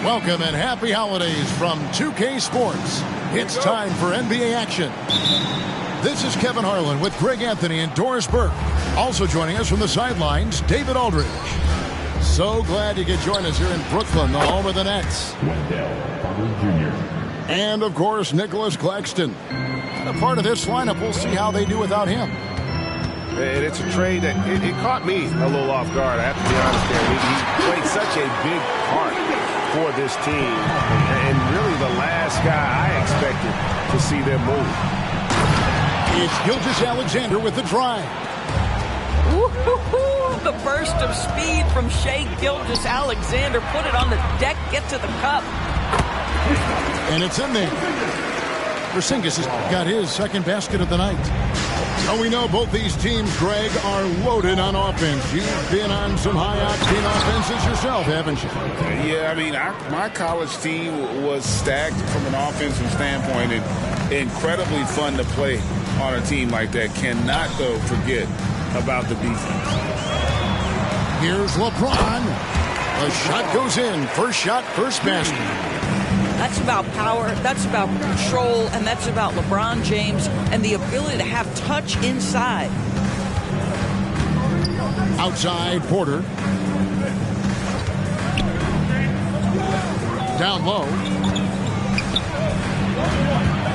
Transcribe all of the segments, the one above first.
Welcome and happy holidays from 2K Sports. It's time for NBA action. This is Kevin Harlan with Greg Anthony and Doris Burke. Also joining us from the sidelines, David Aldridge. So glad you could join us here in Brooklyn, the home of the Nets. And, of course, Nicholas Claxton. A part of this lineup, we'll see how they do without him. And it's a trade that it caught me a little off guard. I have to be honest there. He played such a big part for this team. And really the last guy I expected to see them move. It's Gilgeous-Alexander with the drive. The burst of speed from Shai Gilgeous-Alexander. Put it on the deck, get to the cup. And it's in there. Porzingis has got his second basket of the night. So we know both these teams, Greg, are loaded on offense. You've been on some high-octane offenses yourself, haven't you? Yeah, I mean, my college team was stacked from an offensive standpoint and incredibly fun to play on a team like that. Cannot, though, forget about the defense. Here's LeBron. The shot goes in. First shot, first basket. That's about power, that's about control, and that's about LeBron James and the ability to have touch inside. Outside, Porter. Down low.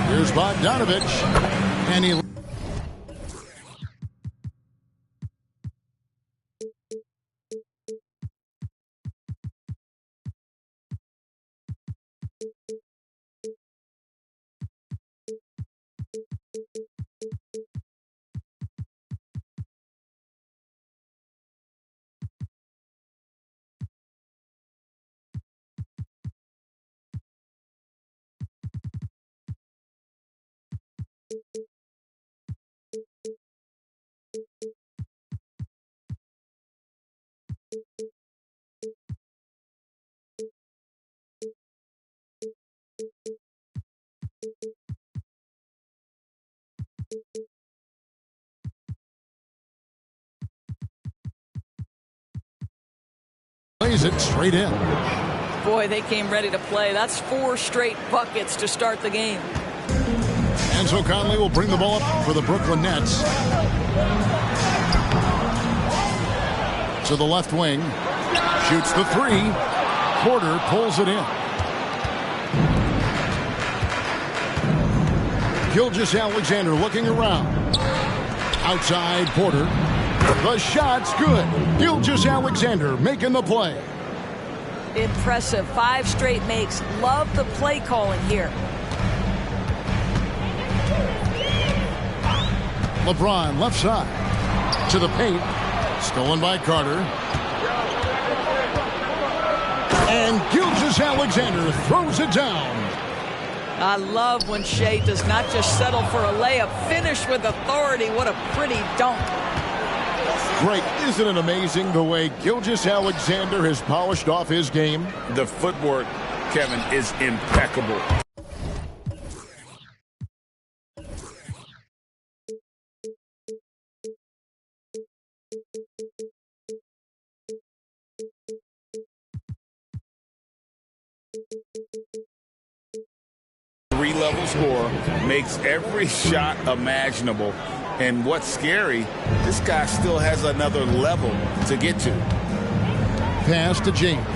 Here's Bogdanovich. And he... plays it straight in. Boy, they came ready to play. That's 4 straight buckets to start the game. And so Conley will bring the ball up for the Brooklyn Nets. To the left wing. Shoots the 3. Porter pulls it in. Gilgeous-Alexander looking around. Outside, Porter. The shot's good. Gilgeous-Alexander making the play. Impressive. 5 straight makes. Love the play calling here. LeBron left side. To the paint. Stolen by Carter. And Gilgeous-Alexander throws it down. I love when Shai does not just settle for a layup. Finish with authority. What a pretty dunk. Great. Isn't it amazing the way Gilgeous-Alexander has polished off his game? The footwork, Kevin, is impeccable. Three-level scorer, makes every shot imaginable. And what's scary, this guy still has another level to get to. Pass to James.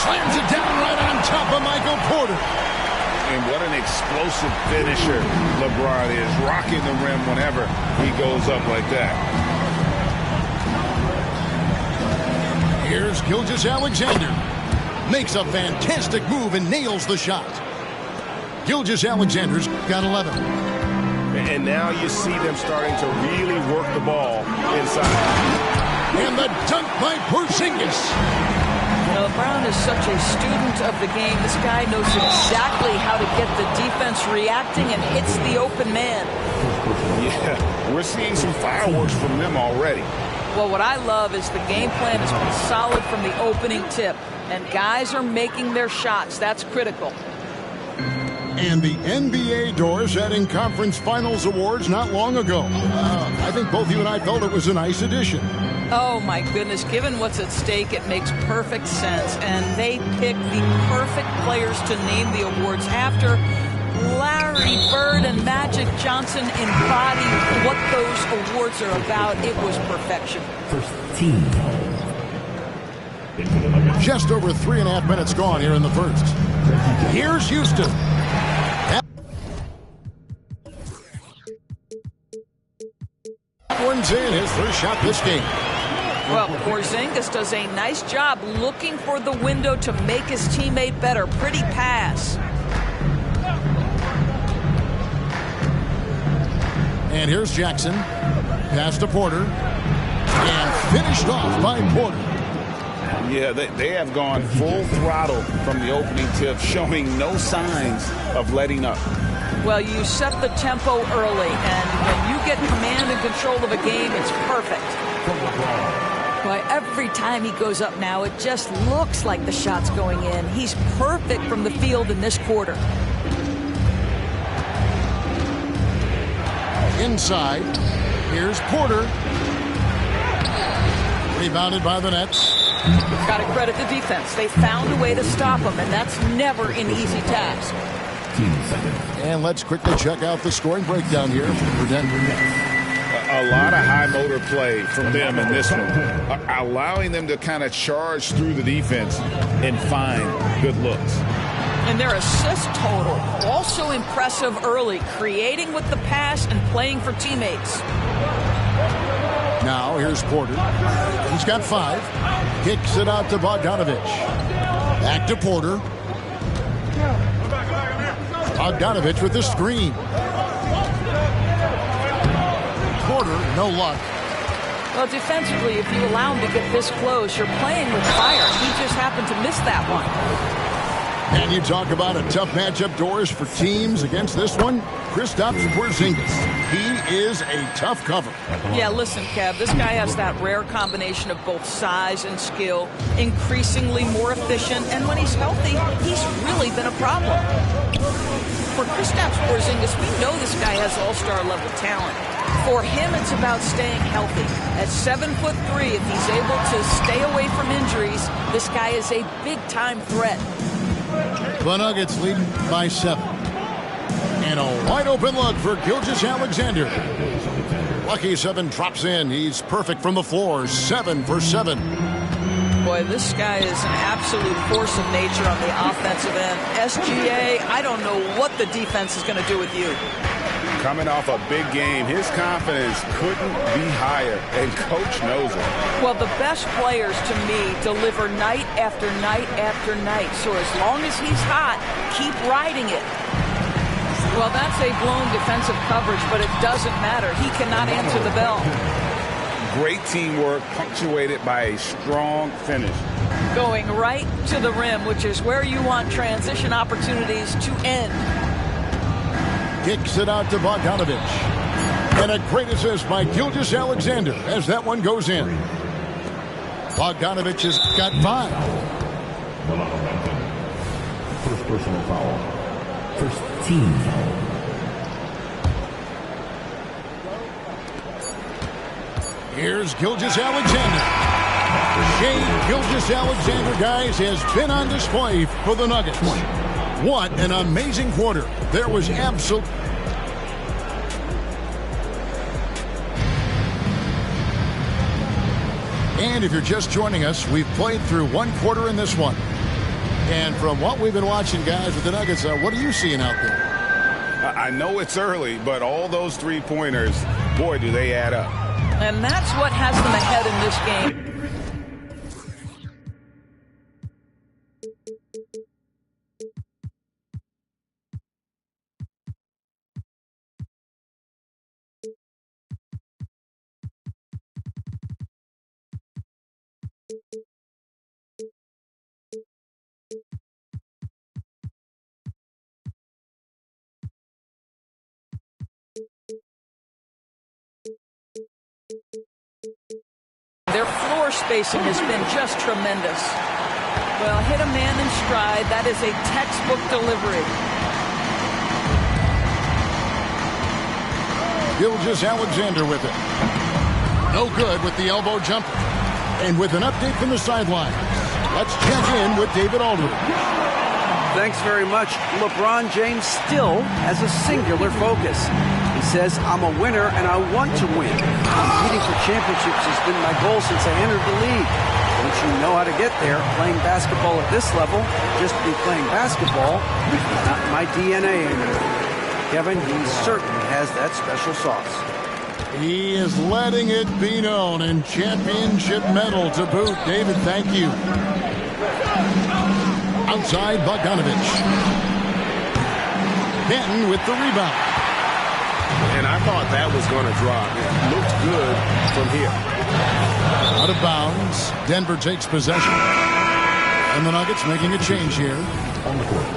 Slams it down right on top of Michael Porter. And what an explosive finisher LeBron is, rocking the rim whenever he goes up like that. Here's Gilgeous-Alexander. Makes a fantastic move and nails the shot. Gilgeous-Alexander's got 11. And now you see them starting to really work the ball inside. And the dunk by Porzingis. LeBron is such a student of the game. This guy knows exactly how to get the defense reacting and hits the open man. Yeah, we're seeing some fireworks from them already. Well, what I love is the game plan has been solid from the opening tip, and guys are making their shots. That's critical. And the NBA Doors heading conference finals awards not long ago. I think both you and I felt it was a nice addition. Oh, my goodness. Given what's at stake, it makes perfect sense. And they picked the perfect players to name the awards after. Larry Bird and Magic Johnson embody what those awards are about. It was perfection. First team. Just over 3.5 minutes gone here in the first. Here's Houston. Horns in his first shot this game. Well, Porzingis does a nice job looking for the window to make his teammate better. Pretty pass. And here's Jackson. Pass to Porter. And finished off by Porter. Yeah, they have gone full throttle from the opening tip, showing no signs of letting up. Well, you set the tempo early, and when you get command and control of a game, it's perfect. Well, every time he goes up now, it just looks like the shot's going in. He's perfect from the field in this quarter. Inside, here's Porter. Rebounded by the Nets. Got to credit the defense. They found a way to stop him, and that's never an easy task. And let's quickly check out the scoring breakdown here for Denver. A lot of high motor play from them in this one, allowing them to kind of charge through the defense and find good looks. And their assist total, also impressive early, creating with the pass and playing for teammates. Now here's Porter. He's got 5. Kicks it out to Bogdanovich. Back to Porter. Bogdanovich with the screen. Porter, no luck. Well, defensively, if you allow him to get this close, you're playing with fire. He just happened to miss that one. And you talk about a tough matchup, Doors, for teams against this one. Kristaps Porzingis. He is a tough cover. Yeah, listen, Kev, this guy has that rare combination of both size and skill, increasingly more efficient, and when he's healthy, he's really been a problem. For Kristaps Porzingis, we know this guy has all-star level talent. For him, it's about staying healthy. At 7'3", if he's able to stay away from injuries, this guy is a big-time threat. The Nuggets leading by 7. And a wide-open look for Gilgeous-Alexander. Lucky 7 drops in. He's perfect from the floor. 7 for 7. Boy, this guy is an absolute force of nature on the offensive end. SGA, I don't know what the defense is going to do with you. Coming off a big game, his confidence couldn't be higher, and Coach knows it. Well, the best players, to me, deliver night after night after night. So as long as he's hot, keep riding it. Well, that's a blown defensive coverage, but it doesn't matter. He cannot answer the bell. Great teamwork, punctuated by a strong finish. Going right to the rim, which is where you want transition opportunities to end. Kicks it out to Bogdanovich. And a great assist by Gilgeous-Alexander as that one goes in. Bogdanovich has got 5. First personal foul. First team foul. Here's Gilgeous-Alexander. Shai Gilgeous-Alexander, guys, has been on display for the Nuggets. What an amazing quarter. There was absolute... And if you're just joining us, we've played through 1 quarter in this one. And from what we've been watching, guys, with the Nuggets, what are you seeing out there? I know it's early, but all those three-pointers, boy, do they add up. And that's what has them ahead in this game. Their floor spacing has been just tremendous. Well, hit a man in stride. That is a textbook delivery. Gilgeous-Alexander with it. No good with the elbow jumper. And with an update from the sideline, let's check in with David Aldridge. Thanks very much. LeBron James still has a singular focus. He says, I'm a winner and I want to win. Competing for championships has been my goal since I entered the league. Don't you know how to get there? Playing basketball at this level, just to be playing basketball, not my DNA anymore. Kevin, he certainly has that special sauce. He is letting it be known, and championship medal to boot. David, thank you. Outside, Bogdanovich. Benton with the rebound. And I thought that was going to drop. It looked good from here. Out of bounds. Denver takes possession. And the Nuggets making a change here. On the court.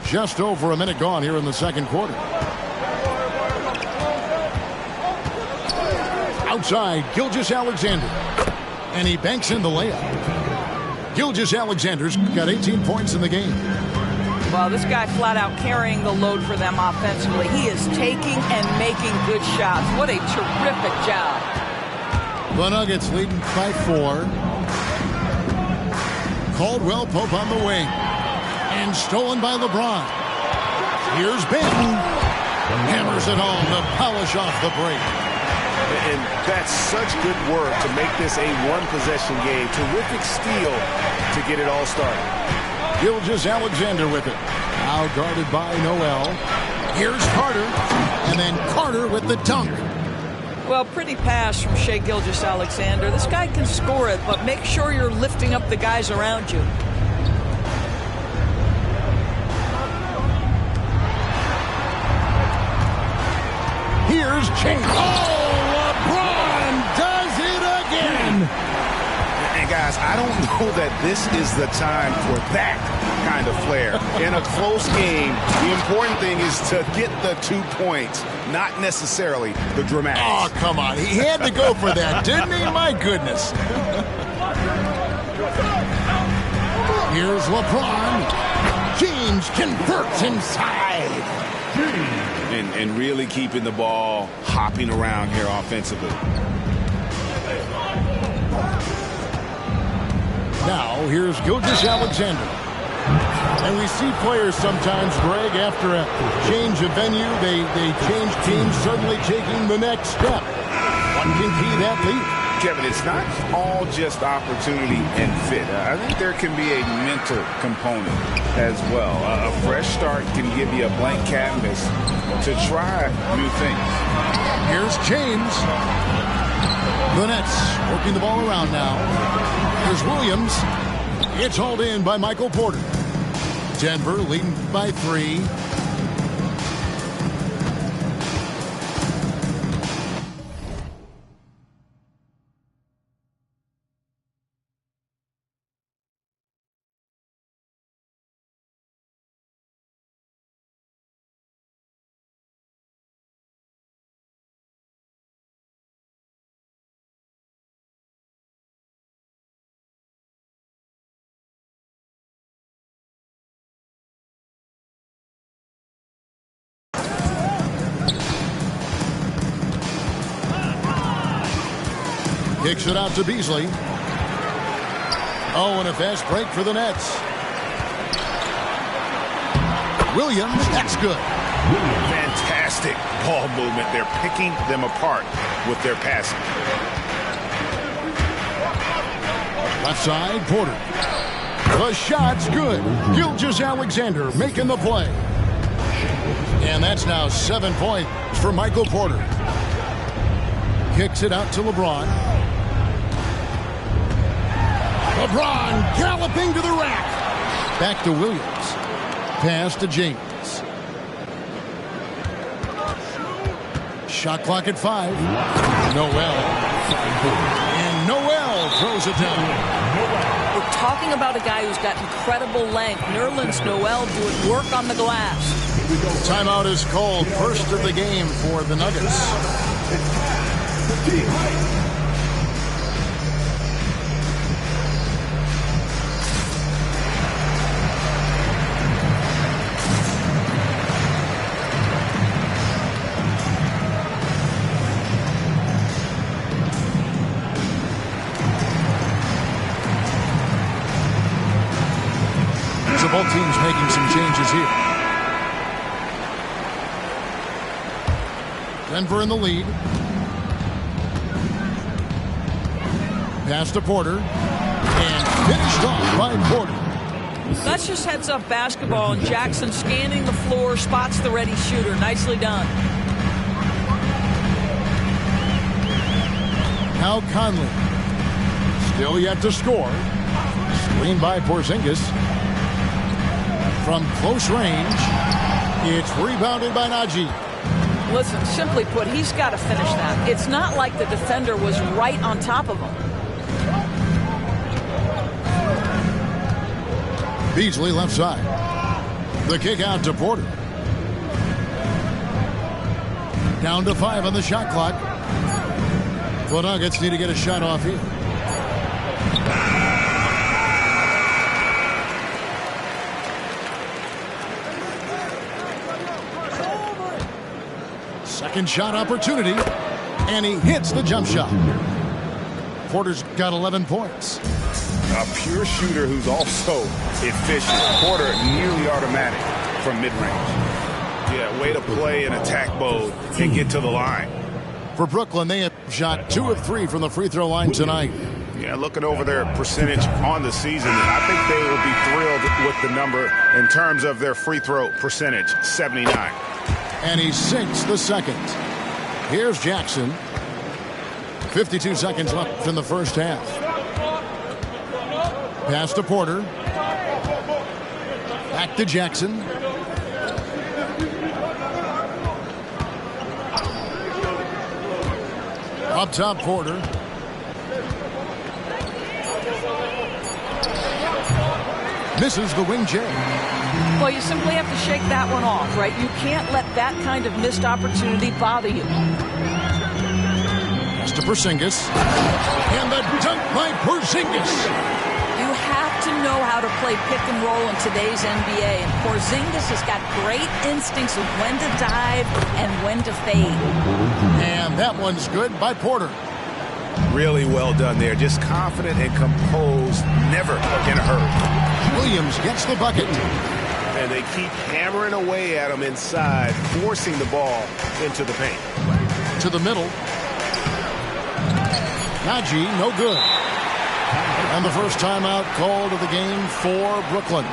Just over a minute gone here in the second quarter. Outside, Gilgeous-Alexander. And he banks in the layup. Gilgeous-Alexander's got 18 points in the game. Well, this guy flat out carrying the load for them offensively. He is taking and making good shots. What a terrific job. The Nuggets leading by 4. Caldwell Pope on the wing. And stolen by LeBron. Here's Benton. Hammers it home to polish off the break. And that's such good work to make this a one-possession game. Terrific steal to get it all started. Gilgeous-Alexander with it. Now guarded by Noel. Here's Carter. And then Carter with the dunk. Well, pretty pass from Shai Gilgeous-Alexander. This guy can score it, but make sure you're lifting up the guys around you. Here's James. Oh, LeBron does it again. And guys, I don't know that this is the time for that kind of flair. In a close game, the important thing is to get the 2 points, not necessarily the dramatics. Oh, come on. He had to go for that, didn't he? My goodness. Here's LeBron. James converts inside. And really keeping the ball hopping around here offensively. Now, here's Gilgeous-Alexander. And we see players sometimes, Greg, after a change of venue, they change teams, suddenly taking the next step. One can key that lead. Kevin, it's not all just opportunity and fit. I think there can be a mental component as well. A fresh start can give you a blank canvas to try new things. Here's James. The Nets working the ball around now. Here's Williams. It's hauled in by Michael Porter. Denver leading by 3. Kicks it out to Beasley. Oh, and a fast break for the Nets. Williams, that's good. Fantastic ball movement. They're picking them apart with their passing. Left side, Porter. The shot's good. Gilgeous-Alexander making the play. And that's now 7 points for Michael Porter. Kicks it out to LeBron. LeBron galloping to the rack. Back to Williams. Pass to James. Shot clock at 5. Noel. And Noel throws it down. We're talking about a guy who's got incredible length. Nerlens Noel doing work on the glass. Timeout is called. First of the game for the Nuggets. So both teams making some changes here. Denver in the lead. Pass to Porter. And finished off by Porter. That's just heads-up basketball, and Jackson scanning the floor, spots the ready shooter. Nicely done. Now Conley. Still yet to score. Screen by Porzingis. From close range, it's rebounded by Najee. Listen, simply put, he's got to finish that. It's not like the defender was right on top of him. Beasley left side. The kick out to Porter. Down to 5 on the shot clock. The Nuggets need to get a shot off here. Second shot opportunity, and he hits the jump shot. Porter's got 11 points. A pure shooter who's also efficient. Porter nearly automatic from mid-range. Yeah, way to play in attack mode and get to the line. For Brooklyn, they have shot 2 of 3 from the free throw line tonight. Yeah, looking over their percentage on the season, I think they will be thrilled with the number in terms of their free throw percentage, 79. And he sinks the second. Here's Jackson. 52 seconds left in the first half. Pass to Porter. Back to Jackson. Up top, Porter. Misses the wing J. Well, you simply have to shake that one off, right? You can't let that kind of missed opportunity bother you. Pass to Porzingis. And the dunk by Porzingis. You have to know how to play pick and roll in today's NBA, and Porzingis has got great instincts of when to dive and when to fade. And that one's good by Porter. Really well done there. Just confident and composed, never in a hurry. Williams gets the bucket. And they keep hammering away at him inside, forcing the ball into the paint. To the middle. Najee, no good. And the first timeout called of the game for Brooklyn.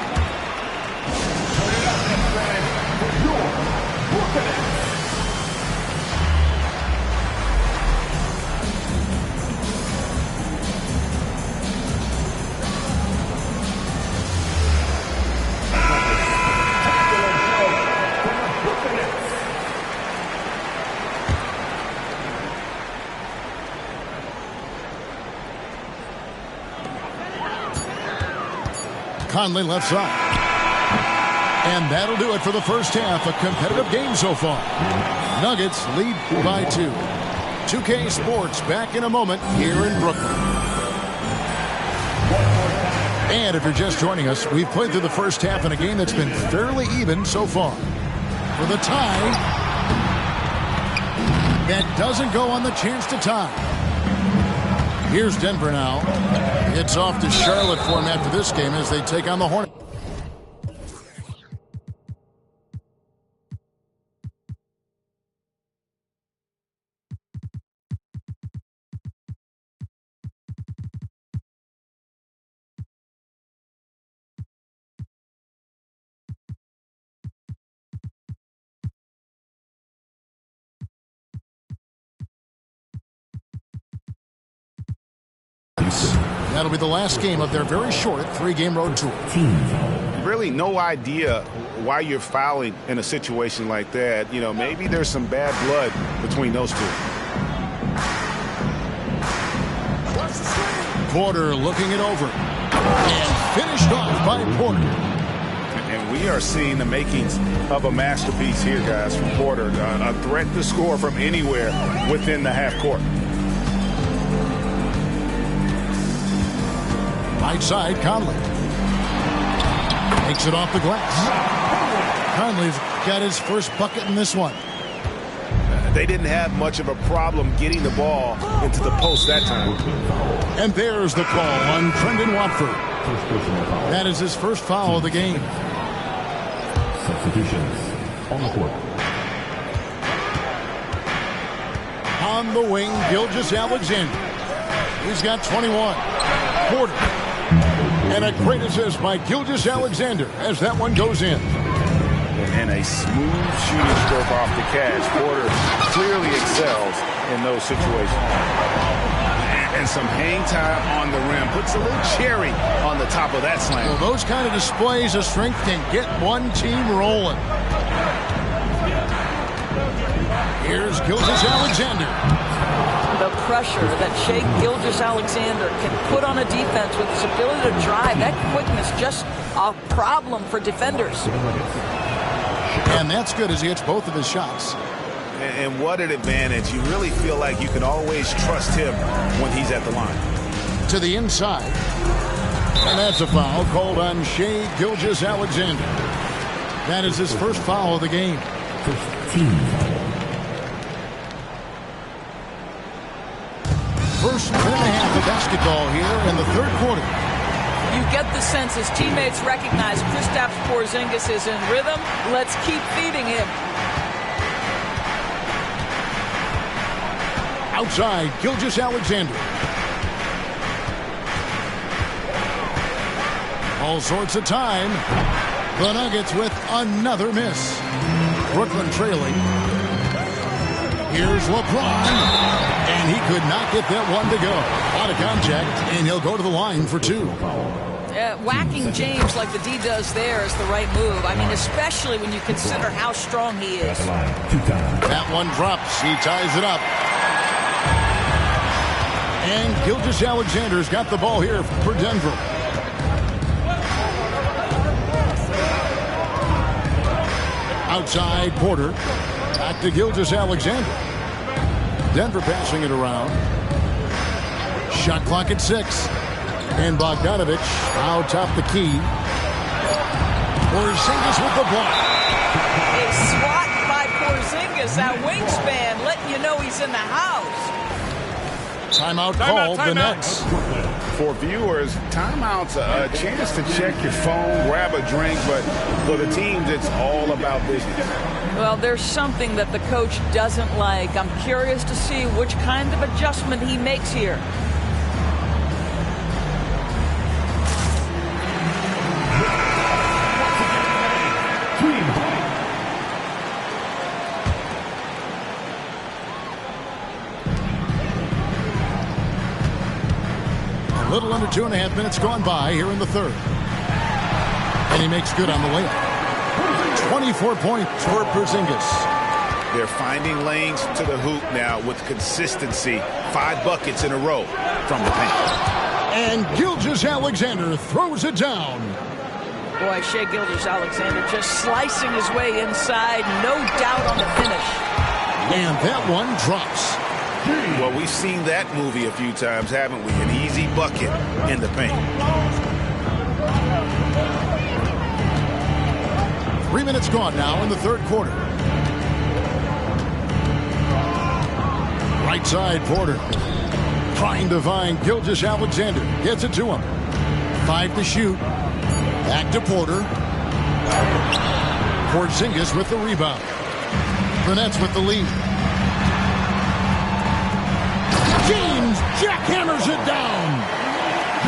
Conley left side. And that'll do it for the first half. A competitive game so far. Nuggets lead by 2. 2K Sports back in a moment here in Brooklyn. And if you're just joining us, we've played through the first half in a game that's been fairly even so far. For the tie, that doesn't go on the chance to tie. Here's Denver now. It's off to Charlotte for him after this game as they take on the Hornets. That'll be the last game of their very short 3-game road tour. Really no idea why you're fouling in a situation like that. You know, maybe there's some bad blood between those two. Porter looking it over. And finished off by Porter. And we are seeing the makings of a masterpiece here, guys, from Porter. A threat to score from anywhere within the half court. Right side, Conley. Takes it off the glass. Conley's got his first bucket in this one. They didn't have much of a problem getting the ball into the post that time. And there's the call on Trendon Watford. That is his first foul of the game. Substitutions on the court. On the wing, Gilgeous-Alexander. He's got 21. Porter. And a great assist by Gilgeous-Alexander as that one goes in. And a smooth shooting stroke off the catch. Porter clearly excels in those situations. And some hang time on the rim. Puts a little cherry on the top of that slam. Well, those kind of displays of strength can get one team rolling. Here's Gilgeous-Alexander. The pressure that Shai Gilgeous-Alexander can put on a defense with his ability to drive, that quickness, just a problem for defenders. And that's good as he hits both of his shots. And what an advantage. You really feel like you can always trust him when he's at the line. To the inside. And that's a foul called on Shai Gilgeous-Alexander. That is his first foul of the game. First team foul. First minute and a half of basketball here in the third quarter. You get the sense his teammates recognize Kristaps Porzingis is in rhythm. Let's keep feeding him. Outside, Gilgeous-Alexander. All sorts of time. The Nuggets with another miss. Brooklyn trailing. Here's LeBron. And he could not get that one to go. Out of contact, and he'll go to the line for two. Whacking James like the D does there is the right move. I mean, especially when you consider how strong he is. That one drops. He ties it up. And Gilgeous-Alexander's got the ball here for Denver. Outside, Porter. Back to Gilgeous-Alexander. Denver passing it around. Shot clock at 6. And Bogdanovich out top the key. Porzingis with the block. A swat by Porzingis, that wingspan, letting you know he's in the house. Timeout called the Nets. For viewers, timeout's a chance to check your phone, grab a drink, but for the teams, it's all about business. Well, there's something that the coach doesn't like. I'm curious to see which kind of adjustment he makes here. A little under 2.5 minutes gone by here in the third. And he makes good on the layup. 24 points for Porzingis. They're finding lanes to the hoop now with consistency. 5 buckets in a row from the paint. And Gilgeous-Alexander throws it down. Boy, Shai Gilgeous-Alexander just slicing his way inside. No doubt on the finish. And that one drops. Well, we've seen that movie a few times, haven't we? An easy bucket in the paint. 3 minutes gone now in the third quarter. Right side, Porter. Trying to find Gilgeous-Alexander. Gets it to him. 5 to shoot. Back to Porter. Porzingis with the rebound. The Nets with the lead. James jackhammers it down.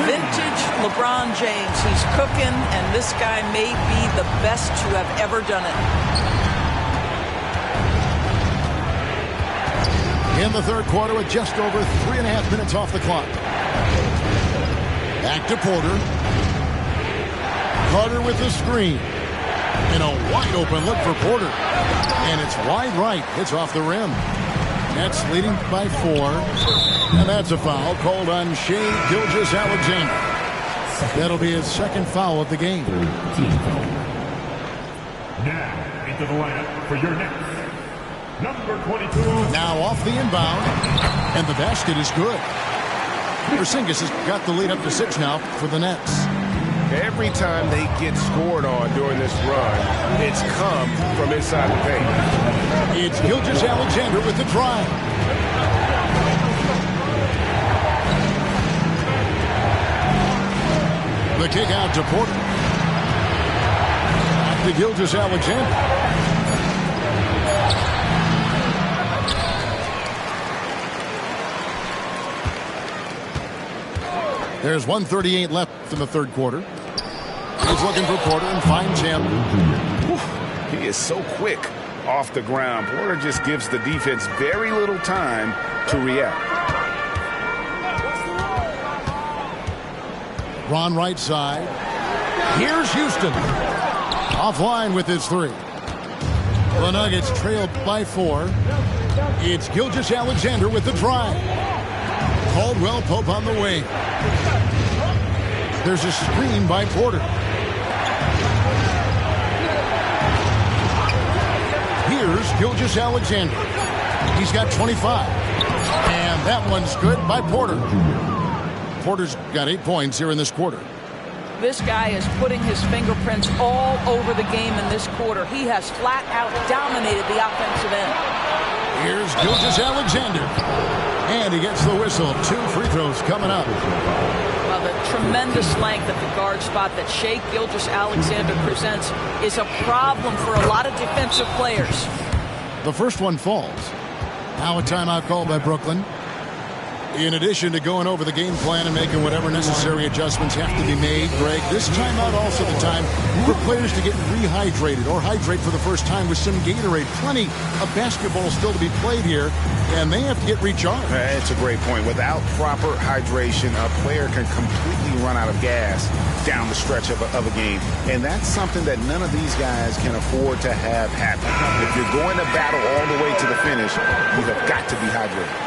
Vintage LeBron James. He's cooking, and this guy may be the best to have ever done it. In the third quarter with just over 3.5 minutes off the clock. Back to Porter. Carter with the screen. And a wide open look for Porter. And it's wide right. It's off the rim. Nets leading by 4. And that's a foul called on Shai Gilgeous-Alexander. That'll be his second foul of the game. Now into the lineup for your next. Number 22. Now off the inbound, and the basket is good. Porzingis has got the lead up to 6 now for the Nets. Every time they get scored on during this run, it's come from inside the paint. It's Gilgeous-Alexander with the drive. The kick out to Porter. Back to Gilgeous-Alexander. There's 1:38 left in the third quarter. He's looking for Porter and finds him. He is so quick off the ground. Porter just gives the defense very little time to react. Ron right side. Here's Houston. Offline with his 3. The Nuggets trail by 4. It's Gilgeous-Alexander with the drive. Caldwell Pope on the wing. There's a screen by Porter. Here's Gilgeous-Alexander. He's got 25. And that one's good by Porter. Porter's got 8 points here in this quarter. This guy is putting his fingerprints all over the game in this quarter. He has flat out dominated the offensive end. Here's Gilgeous-Alexander. And he gets the whistle. 2 free throws coming up. Well, the tremendous length at the guard spot that Shai Gilgeous-Alexander presents is a problem for a lot of defensive players. The first one falls. Now a timeout call by Brooklyn. In addition to going over the game plan and making whatever necessary adjustments have to be made, Greg, this timeout also the time for players to get rehydrated or hydrate for the first time with some Gatorade. Plenty of basketball still to be played here, and they have to get recharged. That's a great point. Without proper hydration, a player can completely run out of gas down the stretch of a game. And that's something that none of these guys can afford to have happen. If you're going to battle all the way to the finish, you have got to be hydrated.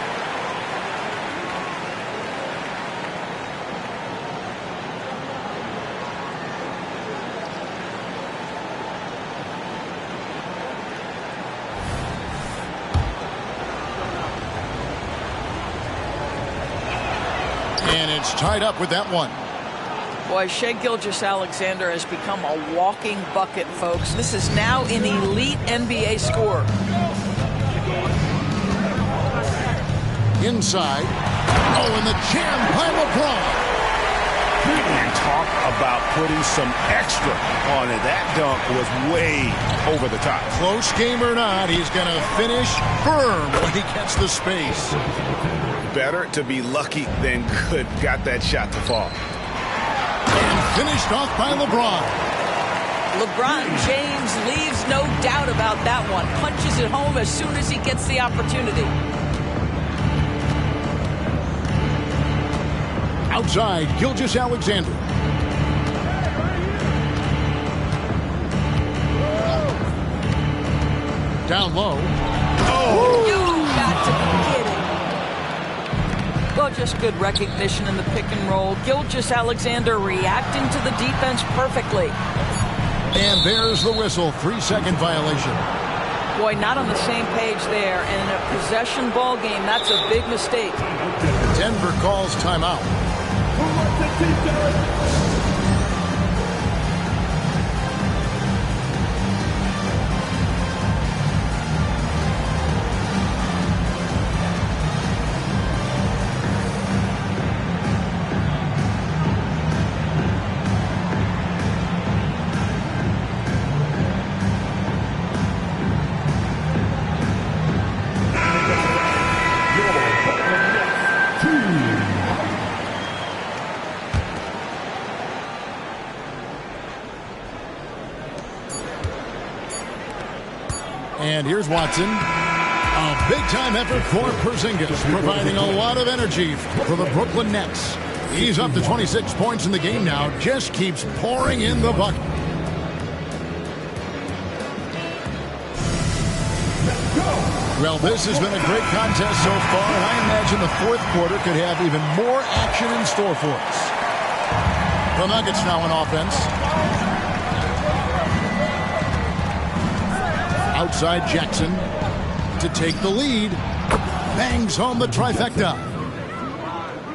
And it's tied up with that one. Boy, Shai Gilgeous-Alexander has become a walking bucket, folks. This is now an elite NBA scorer. Inside. Oh, and the jam by LeBron. And talk about putting some extra on it. That dunk was way over the top. Close game or not, he's going to finish firm when he gets the space. Better to be lucky than good. Got that shot to fall. And finished off by LeBron. LeBron James leaves no doubt about that one. Punches it home as soon as he gets the opportunity. Outside, Gilgeous-Alexander. Down low. Oh! You got to be kidding. Well, just good recognition in the pick and roll. Gilgeous-Alexander reacting to the defense perfectly. And there's the whistle. 3-second violation. Boy, not on the same page there. And in a possession ball game, that's a big mistake. Denver calls timeout. And here's Watson. A big-time effort for Porzingis, providing a lot of energy for the Brooklyn Nets. He's up to 26 points in the game now. Just keeps pouring in the bucket. Well, this has been a great contest so far, and I imagine the fourth quarter could have even more action in store for us. The Nuggets now on offense. Outside Jackson to take the lead. Bangs home the trifecta.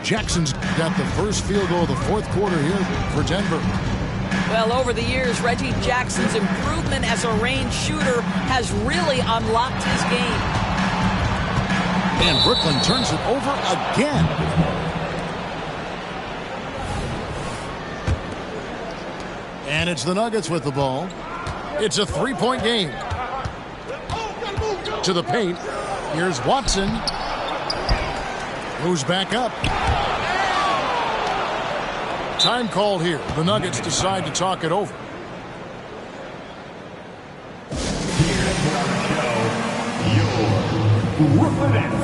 Jackson's got the first field goal of the fourth quarter here for Denver. Well, over the years, Reggie Jackson's improvement as a range shooter has really unlocked his game. And Brooklyn turns it over again. And it's the Nuggets with the ball. It's a three-point game. To the paint. Here's Watson. Moves back up. Time called here. The Nuggets decide to talk it over. Here's your Brooklyn Nets.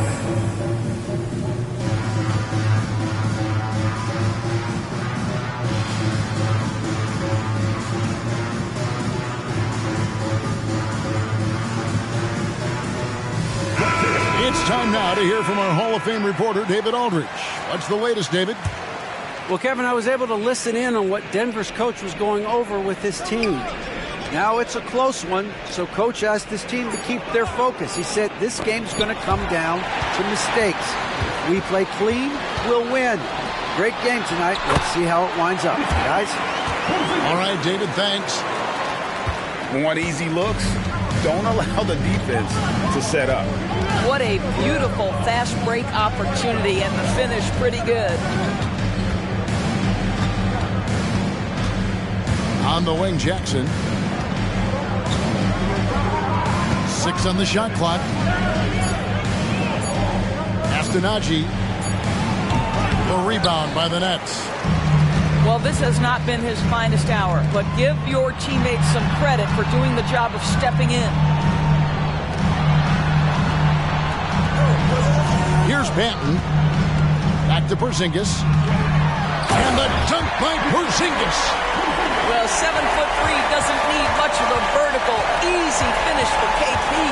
It's time now to hear from our Hall of Fame reporter, David Aldridge. What's the latest, David? Well, Kevin, I was able to listen in on what Denver's coach was going over with his team. Now it's a close one, so coach asked his team to keep their focus. He said this game's going to come down to mistakes. We play clean, we'll win. Great game tonight. Let's see how it winds up, guys. All right, David, thanks. Want easy looks? Don't allow the defense to set up. What a beautiful fast break opportunity, and the finish pretty good. On the wing, Jackson. 6 on the shot clock. Astonagi. The rebound by the Nets. Well, this has not been his finest hour, but give your teammates some credit for doing the job of stepping in. Here's Banton. Back to Porzingis. And the dunk by Porzingis. Well, 7'3" doesn't need much of a vertical, easy finish for KP.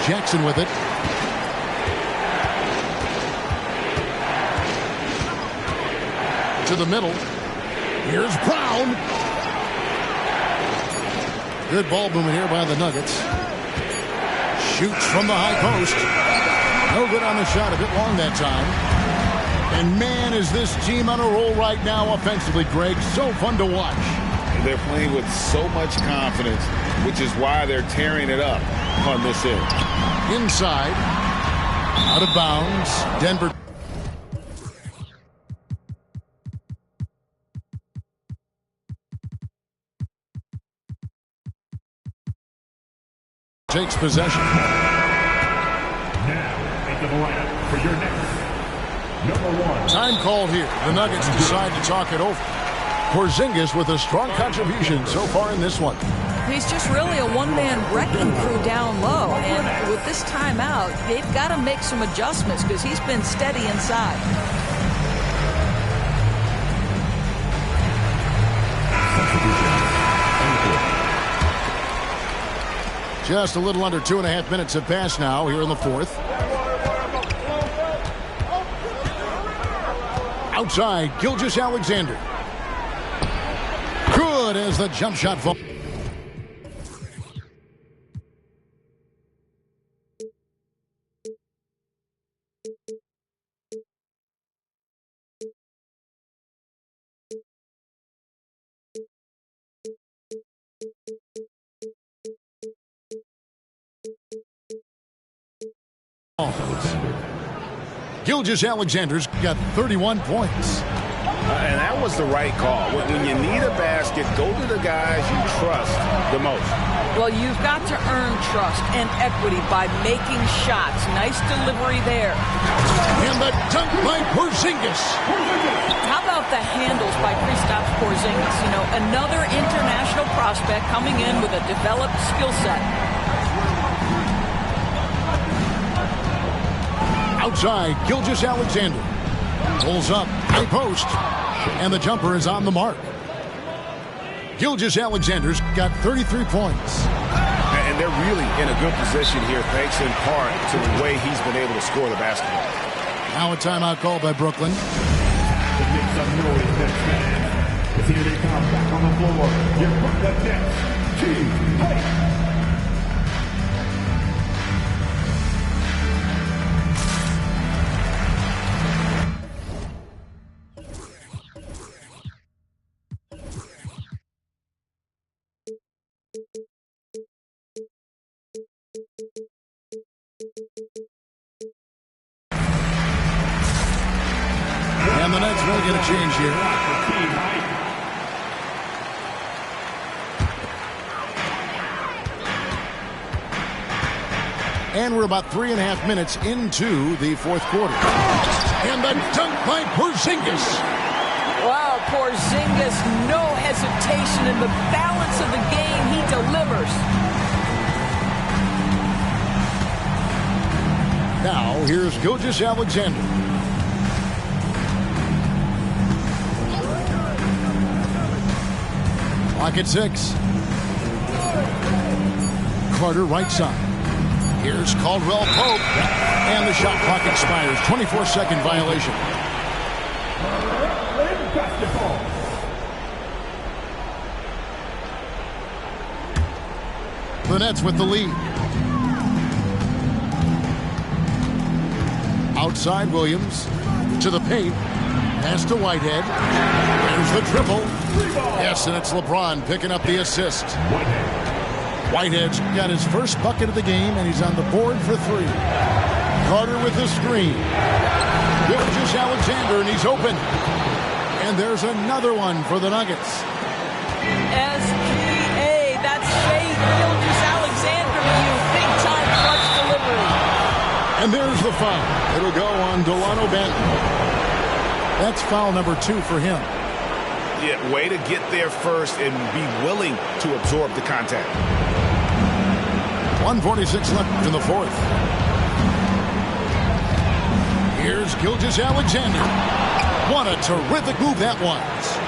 Jackson with it. To the middle. Here's Brown. Good ball movement here by the Nuggets. Shoots from the high post. No good on the shot, a bit long that time. And man, is this team on a roll right now offensively, Greg. So fun to watch. They're playing with so much confidence, which is why they're tearing it up on this end. Inside. Out of bounds. Denver. Takes possession. Now into the lineup for your next number 1. Time called here. The Nuggets decide to talk it over. Porzingis with a strong contribution so far in this one. He's just really a one-man wrecking crew down low. And with this timeout, they've got to make some adjustments because he's been steady inside. Just a little under 2.5 minutes have passed now here in the fourth. Outside, Gilgeous-Alexander. Good as the jump shot falls. Gilgeous-Alexander's got 31 points. And that was the right call. When you need a basket, go to the guys you trust the most. Well, you've got to earn trust and equity by making shots. Nice delivery there. And the dunk by Porzingis. How about the handles by Kristaps Porzingis? You know, another international prospect coming in with a developed skill set. Outside, Gilgeous-Alexander pulls up, high post, and the jumper is on the mark. Gilgeous-Alexander's got 33 points. And they're really in a good position here, thanks in part to the way he's been able to score the basketball. Now a timeout called by Brooklyn. To make some noise, next man. As here they come back on the floor. Here from the Nets, G2k2488. And the Nets will get a change here. And we're about 3.5 minutes into the fourth quarter. And the dunk by Porzingis. Wow, Porzingis, no hesitation in the balance of the game. He delivers. Now, here's Gilgeous-Alexander. Clock at 6. Carter right side. Here's Caldwell Pope. And the shot clock expires. 24-second violation. The Nets with the lead. Outside Williams. To the paint. Pass to Whitehead. There's the triple. Yes, and it's LeBron picking up the assist. Whitehead's got his first bucket of the game, and he's on the board for 3. Carter with the screen. Gilgeous-Alexander, and he's open. And there's another one for the Nuggets. SGA, that's Shea Gilgeous-Alexander to you. Big-time clutch delivery. And there's the foul. It'll go on Delano Banton. That's foul number 2 for him. Yeah, way to get there first and be willing to absorb the contact. 1:46 left in the fourth. Here's Gilgeous-Alexander. What a terrific move that was.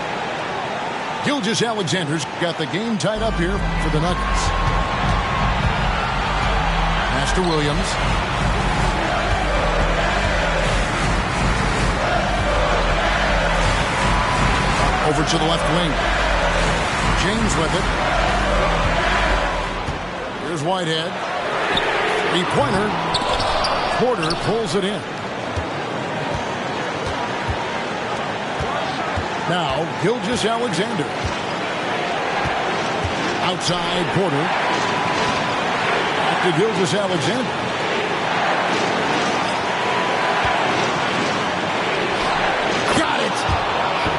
Gilgeous-Alexander's got the game tied up here for the Nuggets. Pass to Williams. Over to the left wing. James with it. Here's Whitehead. 3-pointer. Porter pulls it in. Now, Gilgeous-Alexander. Outside Porter. Back to Gilgeous-Alexander.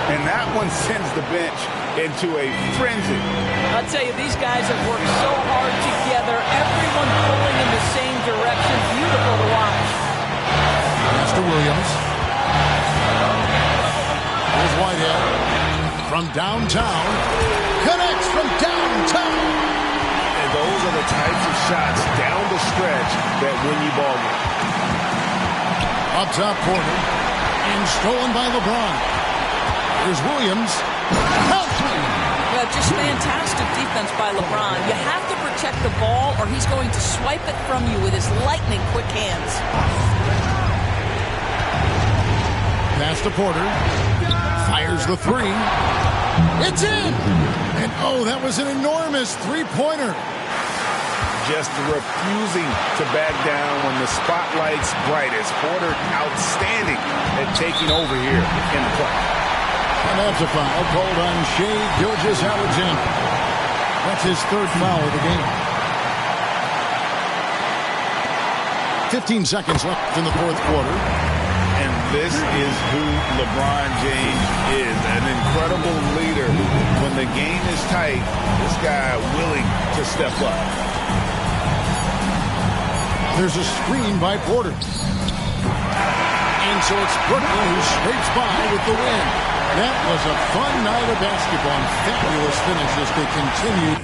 And that one sends the bench into a frenzy. I'll tell you, these guys have worked so hard together. Everyone pulling in the same direction. Beautiful to watch. Mr. Williams. Here's Whitehead. From downtown. Connects from downtown. And those are the types of shots down the stretch that win you ball game. Up top Porter. And stolen by LeBron. Here's Williams. Just fantastic defense by LeBron. You have to protect the ball or he's going to swipe it from you with his lightning quick hands. Pass to Porter. Fires the 3. It's in! And oh, that was an enormous 3-pointer. Just refusing to back down when the spotlight's brightest. Porter outstanding at taking over here in the play. And that's a foul called on Shea Gilgeous-Alexander. That's his 3rd foul of the game. 15 seconds left in the fourth quarter. And this is who LeBron James is. An incredible leader. When the game is tight, this guy willing to step up. There's a screen by Porter. And so it's Brooklyn who scrapes by with the win. That was a fun night of basketball and fabulous finish as they continued